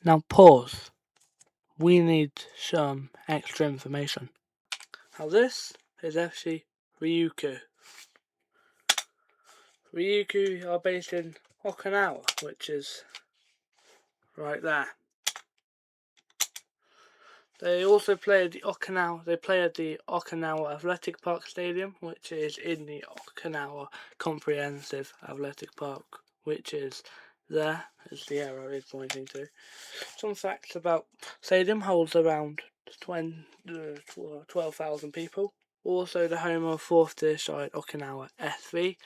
Now pause. We need some extra information. Now this is FC Ryukyu. Ryukyu are based in Okinawa, which is right there. They also play at the Okinawa Athletic Park Stadium, which is in the Okinawa Comprehensive Athletic Park, which is there, as the arrow is pointing to. Some facts about stadium: holds around 12,000 people. Also the home of 4th tier side Okinawa SV.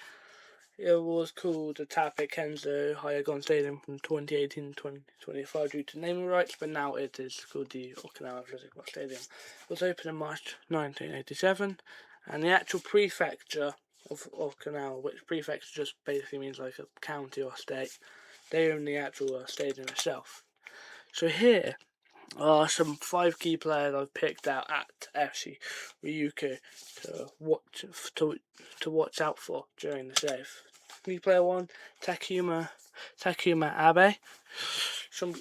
It was called the Taipei Kenzo Hyagon Stadium from 2018 to 2025 due to naming rights, but now it is called the Okinawa Athletic Park Stadium. It was opened in March 1987, and the actual prefecture of Okinawa, which prefecture just basically means like a county or state, they own the actual stadium itself. So here are some 5 key players I've picked out at FC Ryukyu to watch out for during the save. Key player 1, Takuma Abe. Some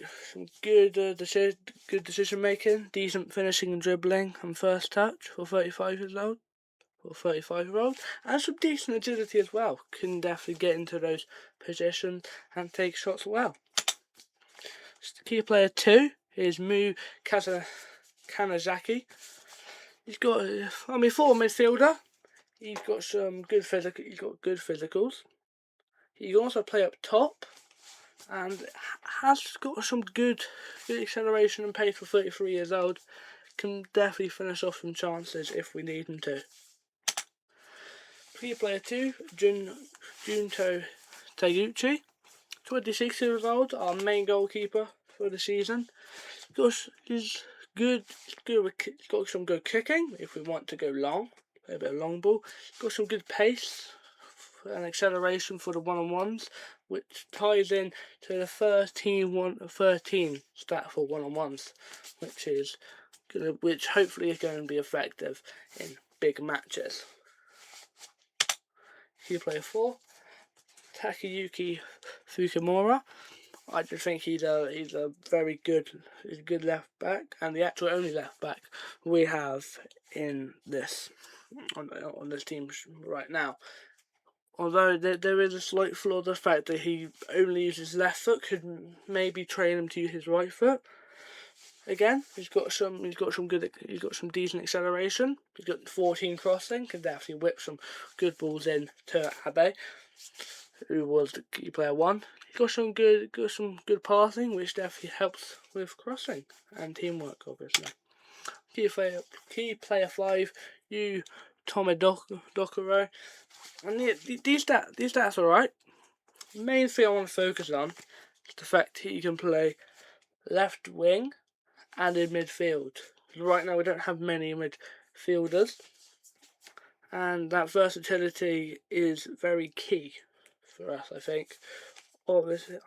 good decision making, decent finishing and dribbling and first touch for 35-year-old. And some decent agility as well. Can definitely get into those positions and take shots well. Key player 2 is Mu Kanazaki. He's got, for a midfielder, he's got some good physicals. He can also play up top, and has got some good acceleration and pace for 33 years old. Can definitely finish off some chances if we need him to. Key player 2, Junto Taguchi, 26 years old, our main goalkeeper for the season. He's got some good kicking if we want to go long, play a bit of long ball. Got some good pace and acceleration for the one-on-ones, which ties in to the 13 stat for one-on-ones, which hopefully is going to be effective in big matches. Key player 4, Takayuki Fukumura. I just think he's a very good left back, and the actual only left back we have in this on this team right now. Although there is a slight flaw, the fact that he only uses his left foot, could maybe train him to use his right foot. Again, he's got some decent acceleration. He's got 14 crossing, can definitely whip some good balls in to Abe, who was the key player 1. He's got some good passing, which definitely helps with crossing and teamwork, obviously. Key player 5, Yu Tomedokuro. And these stats are right. The main thing I want to focus on is the fact that he can play left wing and in midfield. Right now we don't have many midfielders, and that versatility is very key for us, I think. Obviously,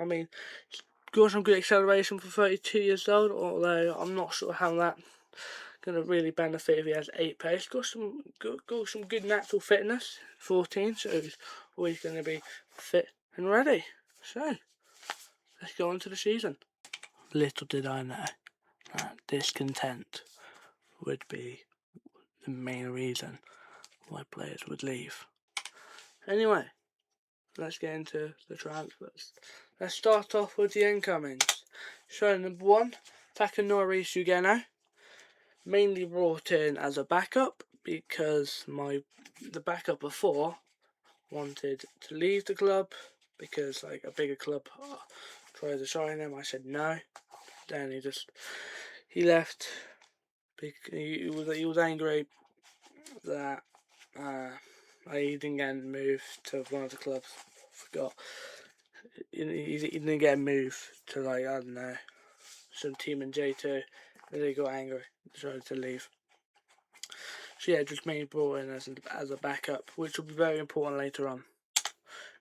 got some good acceleration for 32 years old, although I'm not sure how that's going to really benefit if he has 8 pace. Got some good natural fitness, 14, so he's always going to be fit and ready. So, let's go on to the season. Little did I know that discontent would be the main reason why players would leave. Anyway, let's get into the transfers. Let's start off with the incomings. So number 1, Takanori Sugeno, mainly brought in as a backup because the backup before wanted to leave the club because like a bigger club tried to sign him. I said no. Then he left because he was angry that he didn't get moved to one of the clubs. I forgot. He didn't get moved to, like, I don't know, some team in J2. And he got angry and decided to leave. So yeah, just mainly brought in as a backup, which will be very important later on.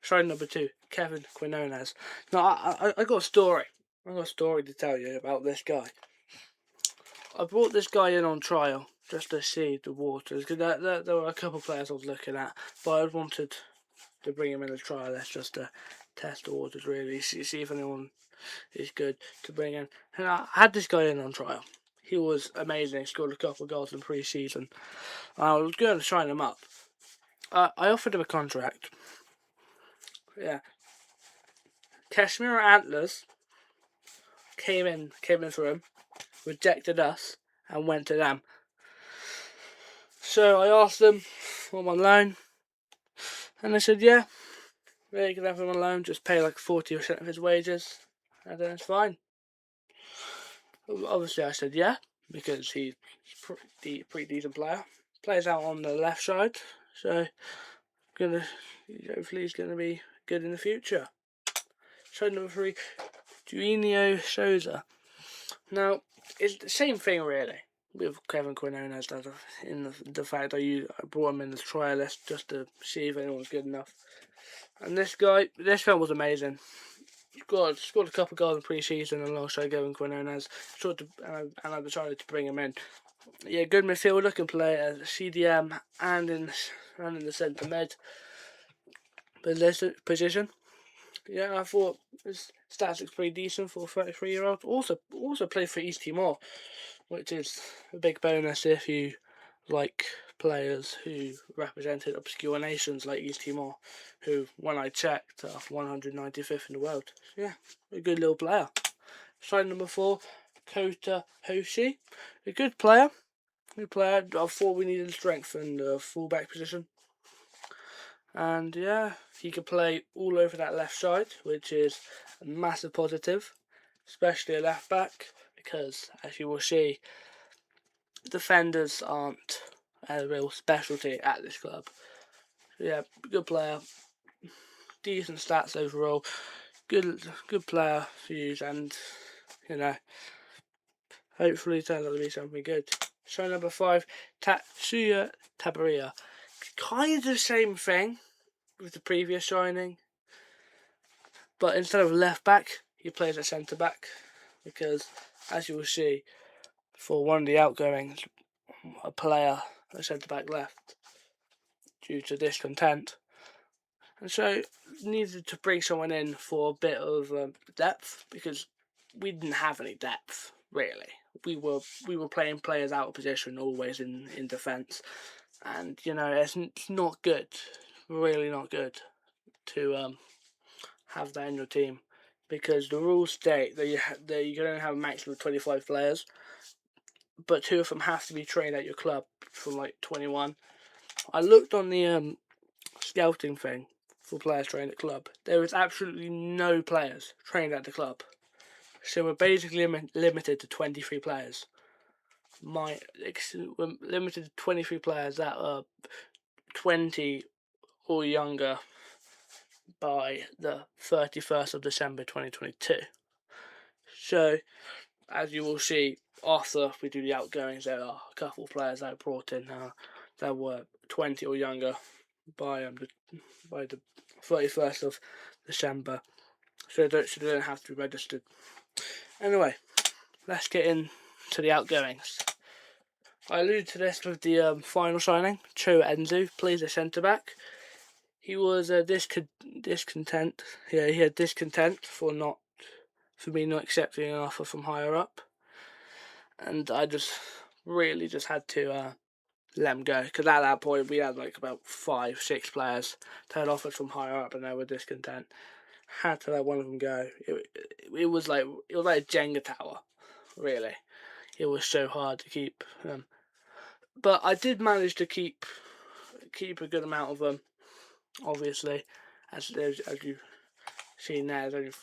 Strike number 2, Kevin Quinones. Now I got a story. I got a story to tell you about this guy. I brought this guy in on trial just to see the waters, because there were a couple of players I was looking at, but I wanted to bring him in as trial. That's just to test the waters, really, see if anyone is good to bring in. And I had this guy in on trial. He was amazing. He scored a couple of goals in pre-season. I was going to sign him up. I offered him a contract. Yeah. Kashmir Antlers came in for him, rejected us, and went to them. So I asked them for him on loan, and they said, yeah, you can have him on loan, just pay like 40% of his wages, and then it's fine. Obviously I said yeah, because he's a pretty decent player. Plays out on the left side, so hopefully he's going to be good in the future. Show number 3, Juninho Souza. Now, it's the same thing really with Kevin Quinones, in the fact I brought him in as trialist just to see if anyone's good enough. And this guy was amazing. Scored a couple of goals in pre-season alongside Kevin Quinones. And I decided to bring him in. Yeah, good midfielder, can play as a CDM and in the centre mid position. Yeah, I thought his stats looked pretty decent for a 33-year-old. Also played for East Timor, which is a big bonus if you like players who represented obscure nations like East Timor, who, when I checked, are 195th in the world. Yeah, a good little player. Side number 4, Kota Hoshi. A good player. I thought we needed strength in the full-back position. And yeah, he could play all over that left side, which is a massive positive, especially a left back, because as you will see, defenders aren't a real specialty at this club. So yeah, good player, decent stats overall, good player to use, and hopefully turns out to be something good. Show number 5, Tatsuya Tabaria. Kind of the same thing with the previous signing, but instead of left back, he plays at centre back, because as you will see, for one of the outgoings, a centre back left due to discontent, and so needed to bring someone in for a bit of depth, because we didn't have any depth really. We were playing players out of position always in defence, and it's not good, really not good to have that in your team, because the rules state that you can only have a maximum of 25 players, but 2 of them have to be trained at your club from like 21. I looked on the scouting thing for players trained at club. There was absolutely no players trained at the club, so we're basically limited to 23 players. We're limited to 23 players that are 20 or younger by the 31st of December 2022. So, as you will see, after we do the outgoings, there are a couple of players that I brought in that were 20 or younger by the 31st of December. So they don't have to be registered. Anyway, let's get into the outgoings. I alluded to this with the final signing. Cho Enzu plays a centre back. He was discontent. Yeah, he had discontent for me not accepting an offer from higher up, and I just had to let him go, because at that point we had like about 5-6 players that had offered from higher up and they were discontent. Had to let one of them go. It was like a Jenga tower, really. It was so hard to keep them, but I did manage to keep a good amount of them. Obviously, as you've seen there, there's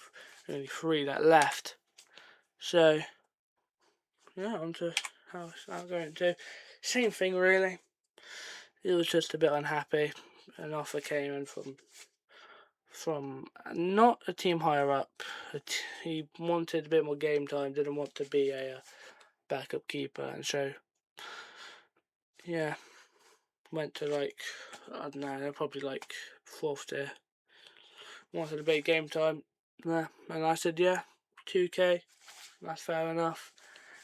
only 3 that left. So yeah, on to how it's going to. Same thing really. It was just a bit unhappy. An offer came in from not a team higher up. He wanted a bit more game time, didn't want to be a backup keeper, and so yeah, went to I don't know, they're probably 4th tier. Wanted a bit of game time, yeah, and I said yeah, 2k, that's fair enough.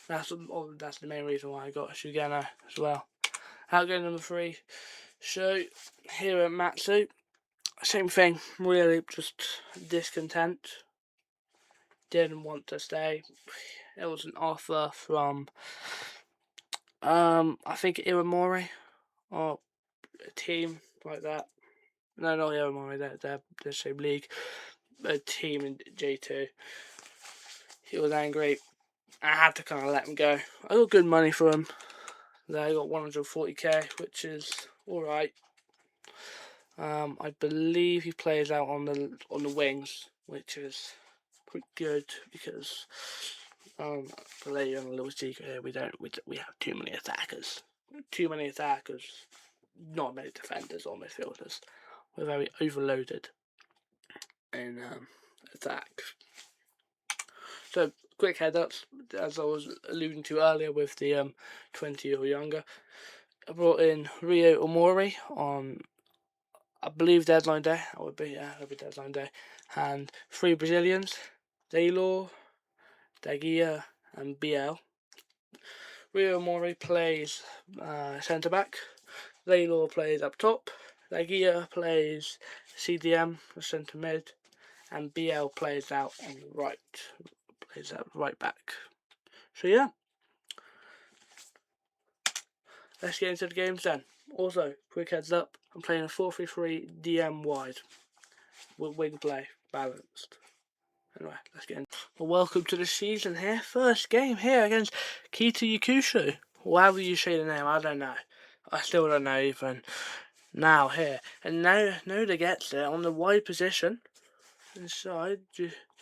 That's the main reason why I got Shugano as well. Outgoing number 3. So here at Matsu, Same thing, really just discontent. Didn't want to stay. It was an offer from, I think Iramori, or a team like that. No, not Iramori, they're the same league. A team in J2. He was angry. I had to kind of let him go. I got good money for him. I got 140k, which is alright. I believe he plays out on the wings, which is pretty good because I'll let you on a little secret here. We have too many attackers. Not many defenders or midfielders. We're very overloaded in attack. So quick head ups, as I was alluding to earlier with the 20 or younger. I brought in Ryo Omori on, I believe, deadline day. It'll be deadline day. And 3 Brazilians, Daylor, Dagia and BL. Ryo Omori plays centre back. Daylor plays up top. Dagia plays CDM, centre mid. And BL plays out on the right. Plays out right back. So yeah. Let's get into the games then. Also, quick heads up, I'm playing a 4-3-3 DM wide. With wing play balanced. Anyway, let's get in. Well, welcome to the season here. First game here against Kita Yakusho. Or however you say the name, I don't know. I still don't know even now here. And now Noda gets it on the wide position. Inside,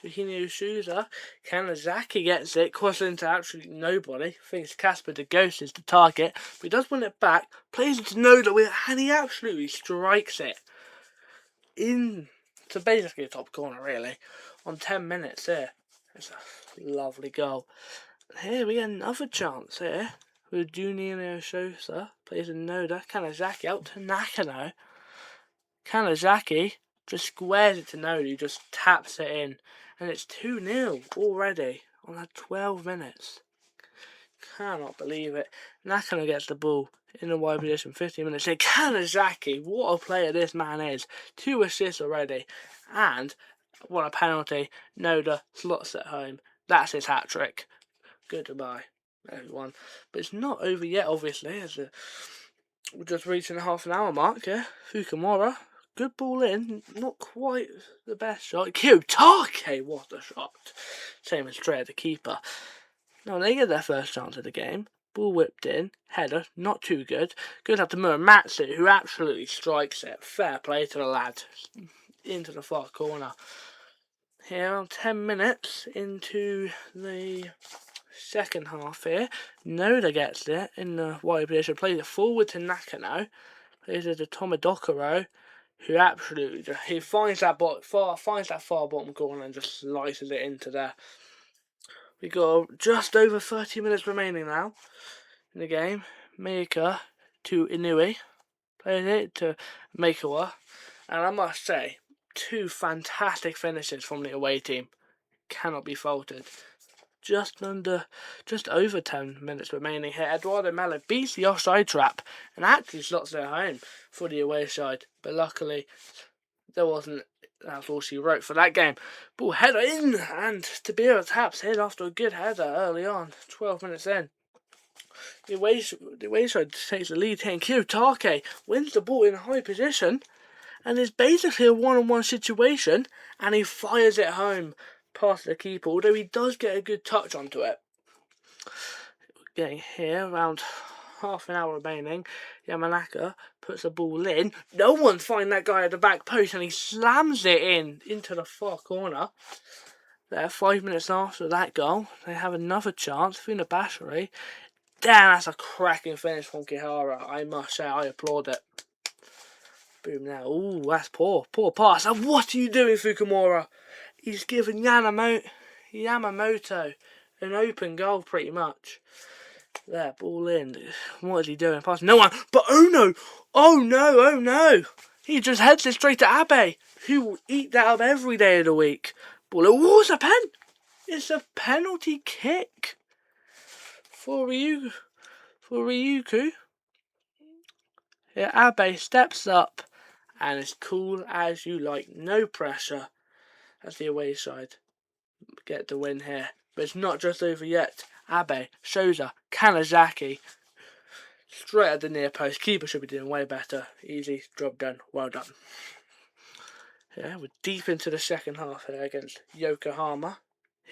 Juhinio Souza. Kanazaki gets it, crossing into absolutely nobody. Thinks Casper the Ghost is the target. But he does win it back, plays it to Noda, and he absolutely strikes it into basically a top corner, really, on 10 minutes here. It's a lovely goal. Here we get another chance here with Juninho Souza. Plays in Noda. Kanazaki out to Nakano. Kanazaki just squares it to Noda, who just taps it in. And it's 2-0 already on that 12 minutes. Cannot believe it. Nakano gets the ball in the wide position 15 minutes in. Kanazaki, what a player this man is. 2 assists already. And what a penalty. Noda slots it home. That's his hat-trick. Goodbye, everyone. But it's not over yet, obviously. We're just reaching the half an hour mark here. Fukumura. Good ball in. Not quite the best shot. Kiyotake, what a shot. Same as Trey, the keeper. Now they get their first chance of the game. Ball whipped in. Header, not too good. Goes out to Muramatsu, who absolutely strikes it. Fair play to the lad. Into the far corner. Here on 10 minutes into the second half here. Noda gets it in the wide position. Plays it forward to Nakano. Plays it to Tomodokoro, who absolutely he finds that far bottom corner and just slices it into there. We got just over 30 minutes remaining now in the game. Miyaka to Inui. Plays it to Maikawa. And I must say, 2 fantastic finishes from the away team. Cannot be faulted. Just over 10 minutes remaining here. Eduardo Mello beats the offside trap and actually slots it home for the away side. But luckily, that's all she wrote for that game. Ball header in, and Tabira taps in after a good header early on, 12 minutes in. The away side takes the lead here, and Kiyotake wins the ball in a high position, and it's basically a one-on-one situation, and he fires it home past the keeper, although he does get a good touch onto it. Getting here, around half an hour remaining, Yamanaka puts the ball in. No one finds that guy at the back post, and he slams it into the far corner. There, 5 minutes after that goal, they have another chance. Funabashiri. Damn, that's a cracking finish from Kihara. I must say, I applaud it. Boom now. Ooh, that's poor pass. And what are you doing, Fukumura? He's given Yamamoto an open goal, pretty much. There, ball in. What is he doing? Pass no one. But oh no. He just heads it straight to Abe, who will eat that up every day of the week. Ball. Oh, it's a pen. It's a penalty kick for Ryukyu. Yeah, Abe steps up and as cool as you like. No pressure as the away side get the win here. But it's not just over yet. Abe, Shoza, Kanazaki, straight at the near post. Keeper should be doing way better. Easy, job done, well done. Yeah, we're deep into the second half here against Yokohama.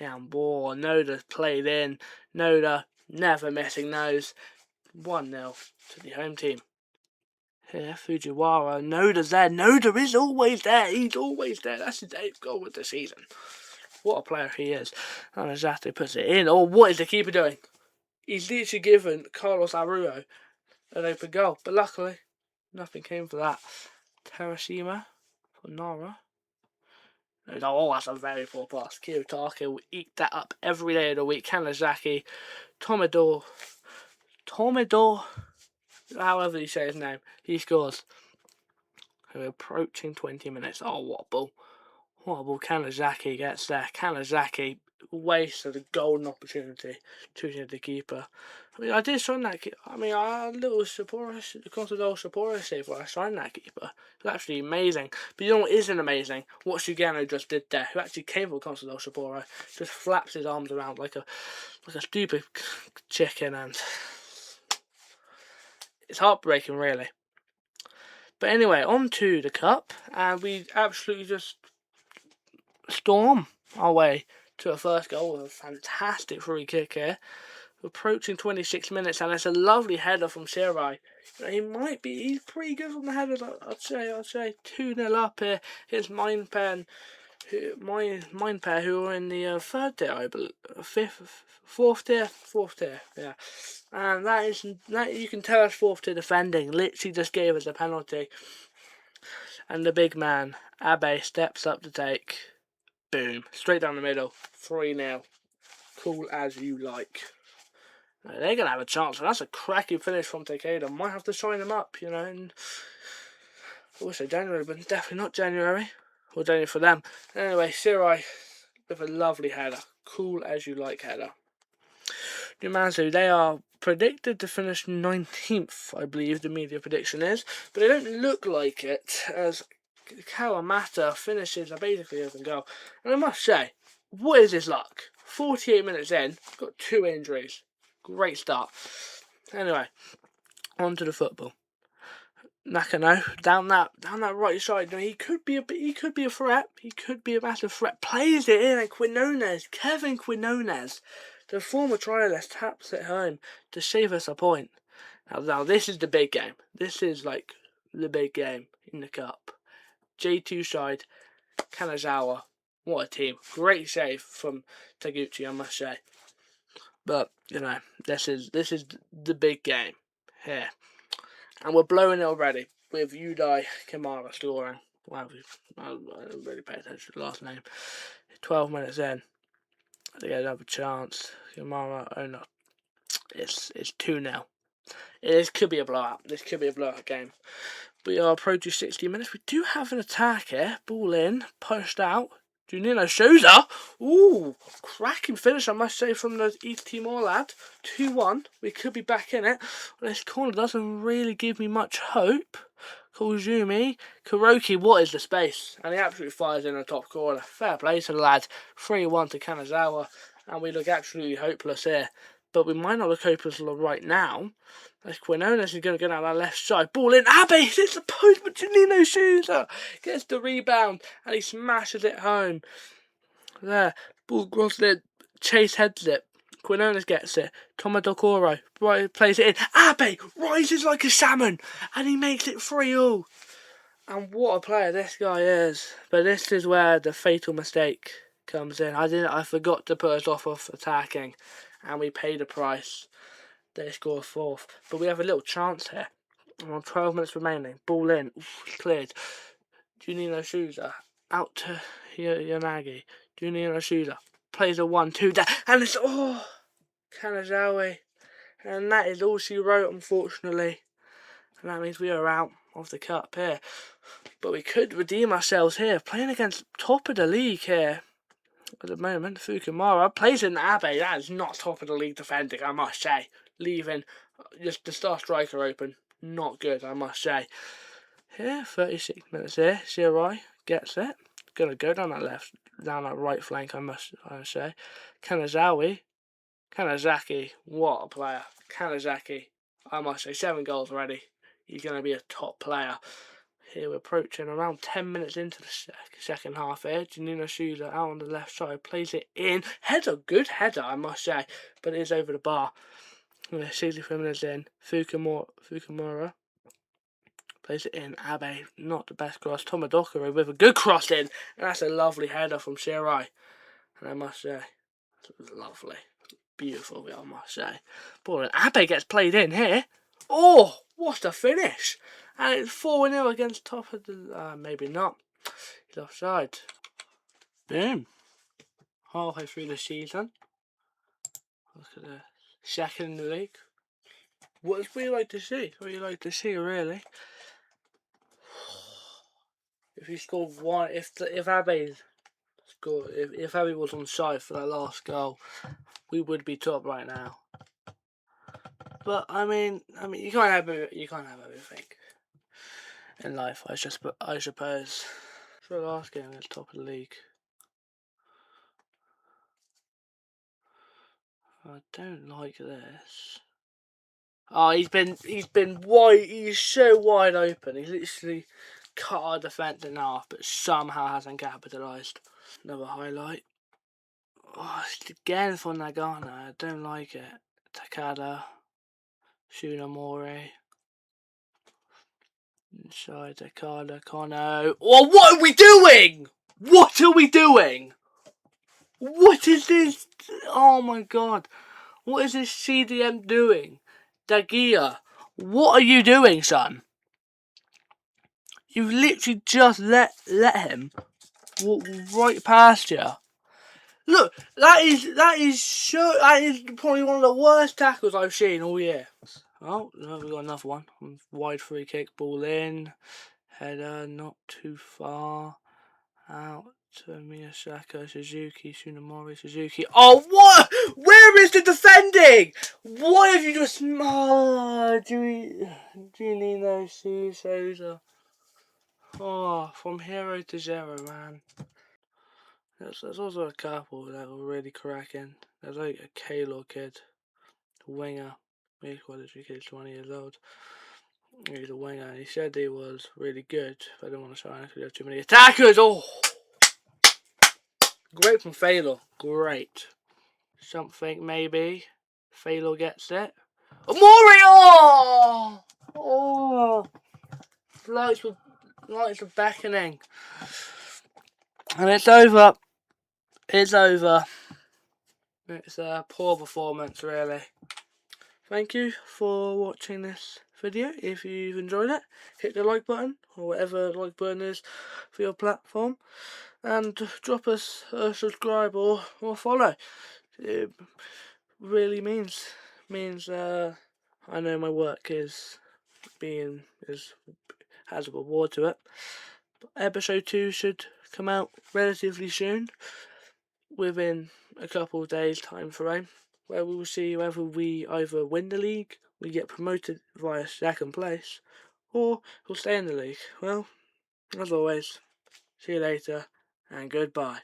Yeah, and boy, Noda's played in. Noda never missing those. 1-0 to the home team. Here, Fujiwara. Noda's there. Noda is always there. He's always there. That's his 8th goal of the season. What a player he is. And Azate puts it in. Oh, what is the keeper doing? He's literally given Carlos Arujo an open goal. But luckily, nothing came for that. Terashima for Nara. Oh, that's a very poor pass. Kiyotake will eat that up every day of the week. Kanazaki, Tomodoro, however you say his name, he scores. We're approaching 20 minutes. Oh, what a ball. What a ball. Kanazaki gets there. Kanazaki wasted a golden opportunity to the keeper. I mean, I did sign that keeper. I mean, I had a little Sapporo save where I signed that keeper. It was actually amazing. But you know what isn't amazing? What Sugano just did there, who actually came from Constantino Sapporo, just flaps his arms around like a stupid chicken, and it's heartbreaking, really. But anyway, on to the cup, and we absolutely just storm our way to a first goal with a fantastic free kick here. Approaching 26 minutes, and it's a lovely header from Shirai. He's pretty good from the headers, I'd say 2-0 up here against Mindpair, who are in the third tier, I believe, fourth tier, yeah. And that you can tell us fourth tier defending. Literally just gave us a penalty, and the big man Abe steps up to take. Boom, straight down the middle, 3-0. Cool as you like. They're going to have a chance, and that's a cracking finish from Takeda. Might have to sign them up, in I wish say January, but definitely not January. Or January for them. Anyway, Shirai with a lovely header. Cool as you like header. Numazu, they are predicted to finish 19th, I believe the media prediction is, but they don't look like it, as Kawamata finishes a basically open goal. And I must say, what is his luck? 48 minutes in, got 2 injuries. Great start. Anyway, on to the football. Nakano down that right side. He could be a threat. He could be a massive threat. Plays it in, and Kevin Quinones, the former trialist, taps it home to save us a point. Now this is the big game. This is like the big game in the cup. J2 side, Kanazawa. What a team. Great save from Taguchi, I must say. But, this is the big game here. And we're blowing it already with Yudai Kimara scoring. Wow, I don't really pay attention to the last name. 12 minutes in, they get another chance. Kimara, oh no. It's 2-0. This could be a blowout. This could be a blowout game. We are approaching 60 minutes. We do have an attack here. Ball in, pushed out. Junino Shoza. Ooh, cracking finish, I must say, from the East Timor lad. 2-1. We could be back in it. This corner doesn't really give me much hope. Kozumi. Kuroki, what is the space? And he absolutely fires in the top corner. Fair play to the lad. 3-1 to Kanazawa. And we look absolutely hopeless here. But we might not look hopeless right now. As Quinones is going to go down that left side. Ball in. Abe hits the post, but Janino Souza gets the rebound and he smashes it home. There. Ball crossed. Chase heads it. Quinones gets it. Tomodoro plays it in. Abe rises like a salmon and he makes it 3-3. And what a player this guy is. But this is where the fatal mistake comes in. I forgot to put us off attacking, and we paid a price. They score 4th, but we have a little chance here. 12 minutes remaining. Ball in. Cleared. Junino Souza out to Yanagi. Junino Souza plays a 1-2 down, and it's Kanazawa. And that is all she wrote, unfortunately. And that means we are out of the cup here. But we could redeem ourselves here, playing against top of the league here. At the moment, Fukumara plays in Abe. That is not top of the league defending, I must say. Leaving just the star striker open. Not good, I must say. Here, 36 minutes here. Shirai gets it. Gonna go down that right flank, I must say. Kanazaki, what a player. Kanazaki, I must say, 7 goals already. He's gonna be a top player. Here we're approaching around 10 minutes into the second half here. Janino Shuda out on the left side, plays it in. Header, good header, I must say, but it is over the bar. 63 minutes in, Fukumura plays it in. Abe, not the best cross. Tomodoka with a good cross in. And that's a lovely header from Shirai. And I must say, lovely. Beautiful, I must say. But Abe gets played in here. Oh, what a finish. And it's 4-0 against top of the... maybe not. He's offside. Boom. Halfway through the season. Look at the second in the league. What would you like to see? What would you like to see, really? If he scored one... If Abe scored... If Abe was on side for that last goal, we would be top right now. But I mean, you can't have everything in life. I suppose. So last game at the top of the league. I don't like this. Oh, he's been wide. He's so wide open. He's literally cut our defence in half, but somehow hasn't capitalised. Another highlight. Oh, it's again for Nagano. I don't like it. Takada, Shunamori. Inside Takada, Kono. Oh, what are we doing? What are we doing? What is this? Oh my god. What is this CDM doing? Dagia, what are you doing, son? You've literally just let him walk right past you. Look, that is probably one of the worst tackles I've seen all year. Oh, no, we've got another one. Wide free kick, ball in. Header, not too far. Out to Miyashaka, Suzuki, Tsunamori, Suzuki. Oh, what? Where is the defending? Why have you just... Oh, do you need those Souza? Oh, from hero to zero, man. There's also a couple that were really cracking. There's like a Kalo kid, a winger. He's quite literally kid's 20 years old. He's a winger. He said he was really good, but I didn't want to show him because he had too many attackers. Oh! Great from Falo. Great. Something maybe. Falo gets it. Mario! Oh! Lights were beckoning. And it's over. It's over. It's a poor performance, really. Thank you for watching this video. If you've enjoyed it, hit the like button, or whatever the like button is for your platform. And drop us a subscribe or follow. It really means I know my work has a reward to it. Episode 2 should come out relatively soon, within a couple of days time frame, where we will see whether we either win the league, we get promoted via second place, or we'll stay in the league. Well, as always, see you later and goodbye.